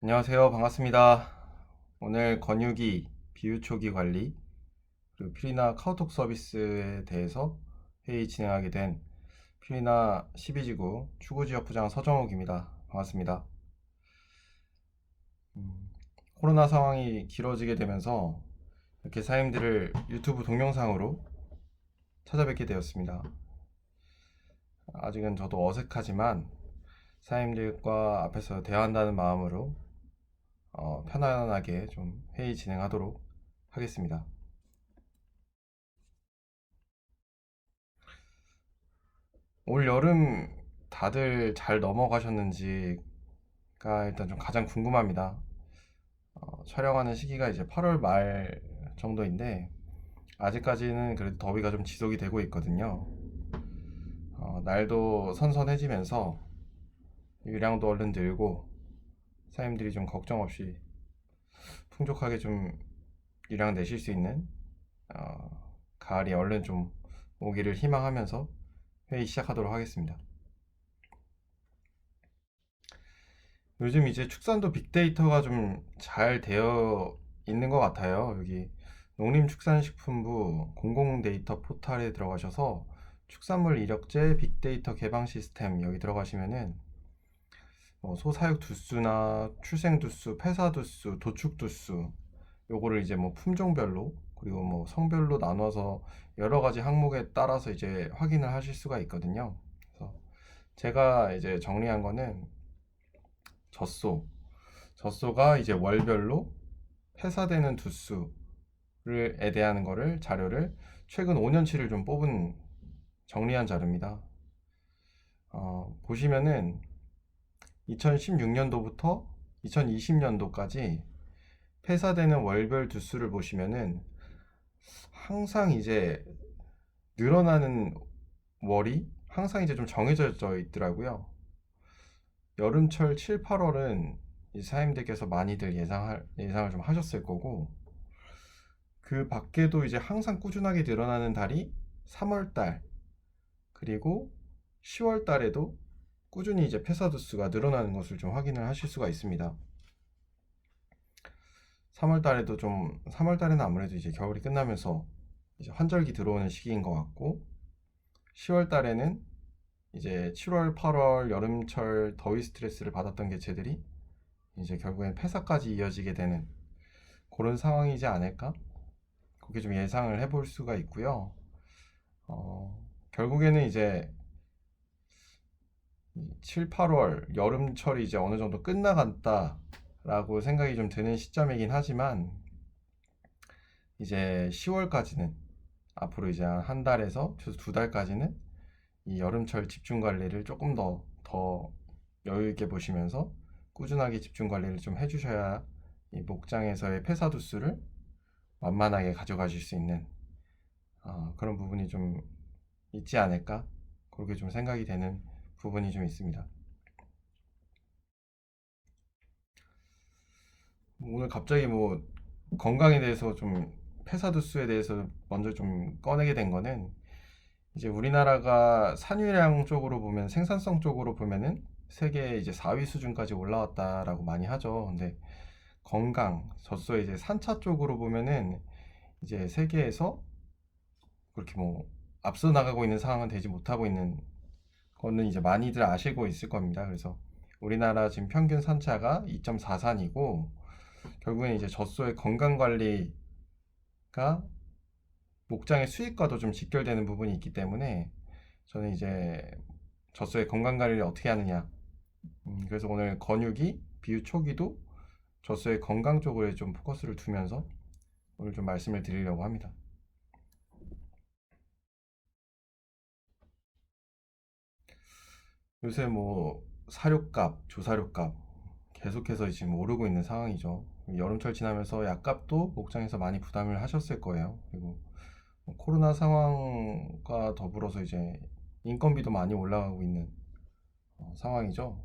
안녕하세요. 반갑습니다. 오늘 권유기, 비유초기 관리, 그리고 필이나 카우톡 서비스에 대해서 회의 진행하게 된 필이나 12지구 추구지역부장 서정욱입니다. 반갑습니다. 코로나 상황이 길어지게 되면서 이렇게 사임들을 유튜브 동영상으로 찾아뵙게 되었습니다. 아직은 저도 어색하지만 사임들과 앞에서 대화한다는 마음으로 편안하게 좀 회의 진행하도록 하겠습니다. 올 여름 다들 잘 넘어가셨는지가 일단 좀 가장 궁금합니다. 촬영하는 시기가 이제 8월 말 정도인데 아직까지는 그래도 더위가 좀 지속이 되고 있거든요. 날도 선선해지면서 유량도 얼른 늘고 사장님들이 좀 걱정 없이 풍족하게 좀 유량 내실 수 있는 가을이 얼른 좀 오기를 희망하면서 회의 시작하도록 하겠습니다. 요즘 이제 축산도 빅데이터가 좀 잘 되어 있는 것 같아요. 여기 농림축산식품부 공공데이터 포탈에 들어가셔서 축산물 이력제 빅데이터 개방 시스템 여기 들어가시면은 소사육 두수나 출생 두수, 폐사 두수, 도축 두수 요거를 이제 뭐 품종별로 그리고 뭐 성별로 나눠서 여러 가지 항목에 따라서 이제 확인을 하실 수가 있거든요. 그래서 제가 이제 정리한 거는 젖소, 젖소가 이제 월별로 폐사되는 두수를에 대한 거를 자료를 최근 5년치를 좀 뽑은 정리한 자료입니다. 보시면은 2016년도부터 2020년도까지 폐사되는 월별 두수를 보시면은 항상 이제 늘어나는 월이 항상 이제 좀 정해져 있더라고요. 여름철 7, 8월은 이 사장님들께서 많이들 예상을 좀 하셨을 거고, 그 밖에도 이제 항상 꾸준하게 늘어나는 달이 3월 달, 그리고 10월 달에도 꾸준히 이제 폐사두수가 늘어나는 것을 좀 확인을 하실 수가 있습니다. 3월 달에는 아무래도 이제 겨울이 끝나면서 이제 환절기 들어오는 시기인 것 같고, 10월 달에는 이제 7월, 8월 여름철 더위 스트레스를 받았던 개체들이 이제 결국엔 폐사까지 이어지게 되는 그런 상황이지 않을까? 그렇게 좀 예상을 해볼 수가 있고요. 결국에는 이제 7, 8월 여름철이 이제 어느 정도 끝나간다라고 생각이 좀 드는 시점이긴 하지만 이제 10월까지는 앞으로 이제 한 달에서 최소 두 달까지는 이 여름철 집중 관리를 조금 더 여유 있게 보시면서 꾸준하게 집중 관리를 좀 해주셔야 이 목장에서의 폐사 두수를 완만하게 가져가실 수 있는 그런 부분이 좀 있지 않을까 그렇게 좀 생각이 되는 부분이 좀 있습니다. 오늘 갑자기 뭐 건강에 대해서 좀 폐사 두수에 대해서 먼저 좀 꺼내게 된 거는 이제 우리나라가 산유량 쪽으로 보면 생산성 쪽으로 보면은 세계 이제 4위 수준까지 올라왔다라고 많이 하죠. 근데 건강, 젖소의 이제 산차 쪽으로 보면은 이제 세계에서 그렇게 뭐 앞서 나가고 있는 상황은 되지 못하고 있는 거는 이제 많이들 아시고 있을 겁니다. 그래서 우리나라 지금 평균 산차가 2.43이고 결국엔 이제 젖소의 건강 관리가 목장의 수익과도 좀 직결되는 부분이 있기 때문에 저는 이제 젖소의 건강 관리를 어떻게 하느냐. 그래서 오늘 건유기, 비유 초기도 젖소의 건강 쪽으로 좀 포커스를 두면서 오늘 좀 말씀을 드리려고 합니다. 요새 뭐 사료값, 조사료값 계속해서 지금 오르고 있는 상황이죠. 여름철 지나면서 약값도 목장에서 많이 부담을 하셨을 거예요. 그리고 뭐 코로나 상황과 더불어서 이제 인건비도 많이 올라가고 있는 상황이죠.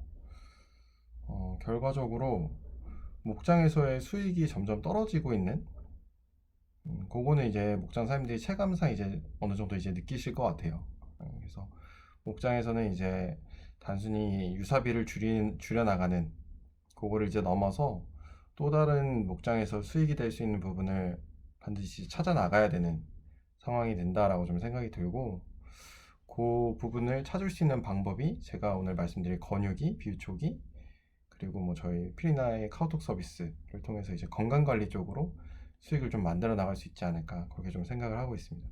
결과적으로 목장에서의 수익이 점점 떨어지고 있는 그거는 이제 목장 사장님들이 체감상 이제 어느 정도 이제 느끼실 것 같아요. 그래서 목장에서는 이제 단순히 유사비를 줄여 나가는 그거를 이제 넘어서 또 다른 목장에서 수익이 될 수 있는 부분을 반드시 찾아 나가야 되는 상황이 된다라고 좀 생각이 들고, 그 부분을 찾을 수 있는 방법이 제가 오늘 말씀드린 권유기, 비유초기, 그리고 뭐 저희 프리나의 카우톡 서비스를 통해서 이제 건강관리 쪽으로 수익을 좀 만들어 나갈 수 있지 않을까, 그렇게 좀 생각을 하고 있습니다.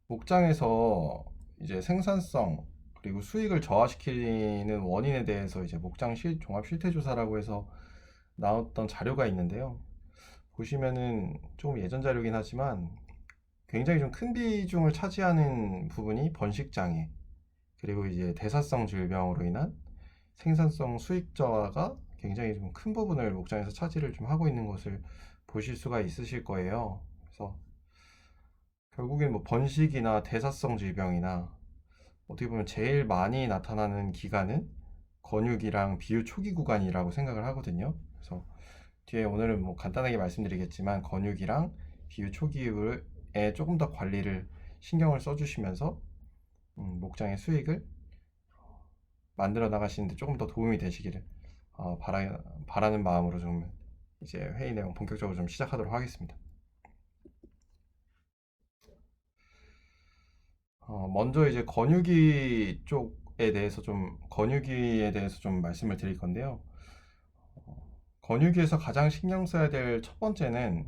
목장에서 이제 생산성 그리고 수익을 저하시키는 원인에 대해서 이제 목장 종합 실태 조사라고 해서 나왔던 자료가 있는데요. 보시면은 좀 예전 자료긴 하지만 굉장히 좀 큰 비중을 차지하는 부분이 번식장애, 그리고 이제 대사성 질병으로 인한 생산성 수익 저하가 굉장히 좀 큰 부분을 목장에서 차지를 좀 하고 있는 것을 보실 수가 있으실 거예요. 그래서 결국엔 뭐 번식이나 대사성 질병이나 어떻게 보면 제일 많이 나타나는 기간은 건육이랑 비유 초기 구간이라고 생각을 하거든요. 그래서 뒤에 오늘은 뭐 간단하게 말씀드리겠지만 건육이랑 비유 초기에 조금 더 관리를 신경을 써주시면서 목장의 수익을 만들어 나가시는데 조금 더 도움이 되시기를 바라는 마음으로 좀 이제 회의 내용 본격적으로 좀 시작하도록 하겠습니다. 먼저 이제 건육이에 대해서 좀 말씀을 드릴 건데요. 건육이에서 가장 신경 써야 될 첫 번째는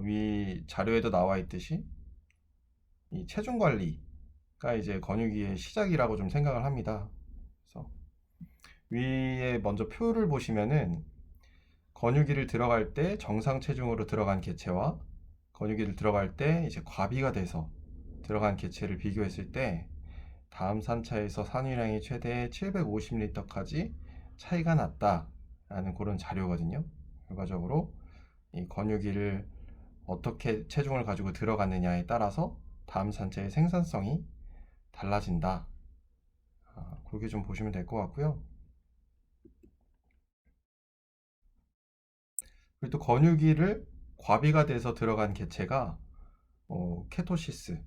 위 자료에도 나와 있듯이 이 체중 관리가 이제 건육이의 시작이라고 좀 생각을 합니다. 그래서 위에 먼저 표를 보시면은 건육이를 들어갈 때 정상 체중으로 들어간 개체와 건육이를 들어갈 때 이제 과비가 돼서 들어간 개체를 비교했을 때 다음 산차에서 산유량이 최대 750리터까지 차이가 났다라는 그런 자료거든요. 결과적으로 이 건유기를 어떻게 체중을 가지고 들어갔느냐에 따라서 다음 산차의 생산성이 달라진다. 그렇게 좀 보시면 될 것 같고요. 그리고 또 건유기를 과비가 돼서 들어간 개체가 케토시스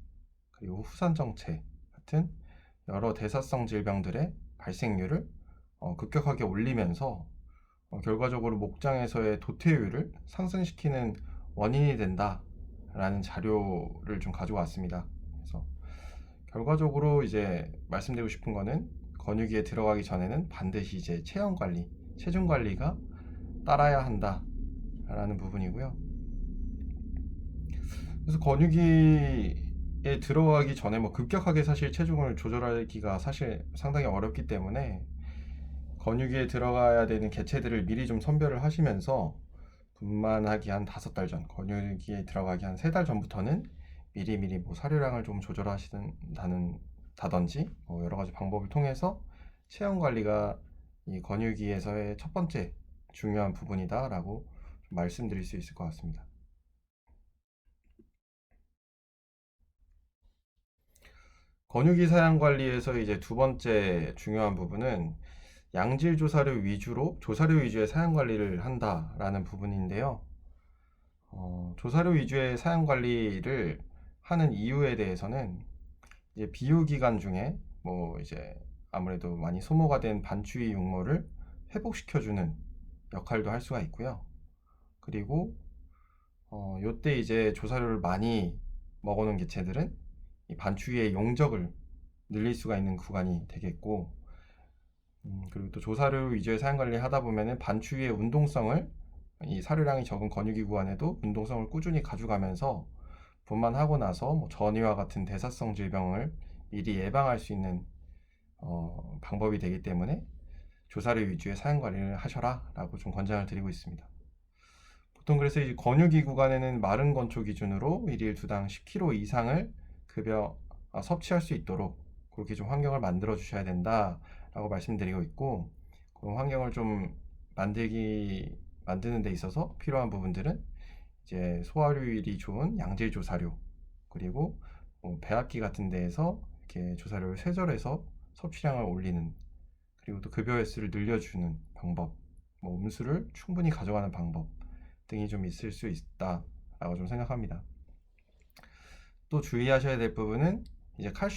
그리고 후산정체 같은 여러 대사성 질병들의 발생률을 급격하게 올리면서 결과적으로 목장에서의 도태율을 상승시키는 원인이 된다라는 자료를 좀 가지고 왔습니다. 그래서 결과적으로 이제 말씀드리고 싶은 거는 건유기에 들어가기 전에는 반드시 이제 체형 관리, 체중 관리가 따라야 한다라는 부분이고요. 그래서 건유기에 들어가기 전에 뭐 급격하게 사실 체중을 조절하기가 사실 상당히 어렵기 때문에 건유기에 들어가야 되는 개체들을 미리 좀 선별을 하시면서 분만하기 한 5달 전, 건유기에 들어가기 한 3달 전부터는 미리미리 뭐 사료량을 좀 조절하시다든지 뭐 여러 가지 방법을 통해서 체형 관리가 이 건유기에서의 첫 번째 중요한 부분이다라고 말씀드릴 수 있을 것 같습니다. 건유기 사양 관리에서 이제 두 번째 중요한 부분은 양질 조사료 위주로 조사료 위주의 사양 관리를 한다라는 부분인데요. 조사료 위주의 사양 관리를 하는 이유에 대해서는 이제 비유 기간 중에 뭐 이제 아무래도 많이 소모가 된 반추위 육모를 회복시켜주는 역할도 할 수가 있고요. 그리고 요때 이제 조사료를 많이 먹어놓은 개체들은 이 반추위의 용적을 늘릴 수가 있는 구간이 되겠고, 그리고 또 조사료 위주의 사양 관리 하다 보면은 반추위의 운동성을 이 사료량이 적은 건유기 구간에도 운동성을 꾸준히 가져가면서 분만하고 나서 뭐 전이와 같은 대사성 질병을 미리 예방할 수 있는 방법이 되기 때문에 조사료 위주의 사양 관리를 하셔라 라고 좀 권장을 드리고 있습니다. 보통 그래서 이 건유기 구간에는 마른 건초 기준으로 일일 두당 10kg 이상을 섭취할 수 있도록 그렇게 좀 환경을 만들어 주셔야 된다 라고 말씀드리고 있고, 그런 환경을 좀 만드는 데 있어서 필요한 부분들은 이제 소화율이 좋은 양질 조사료, 그리고 배합기 같은 데에서 이렇게 조사료를 쇠절해서 섭취량을 올리는, 그리고 또 급여 횟수를 늘려주는 방법, 뭐 음수를 충분히 가져가는 방법 등이 좀 있을 수 있다라고 좀 생각합니다. 또 주의하셔야 될 부분은 이제 칼슘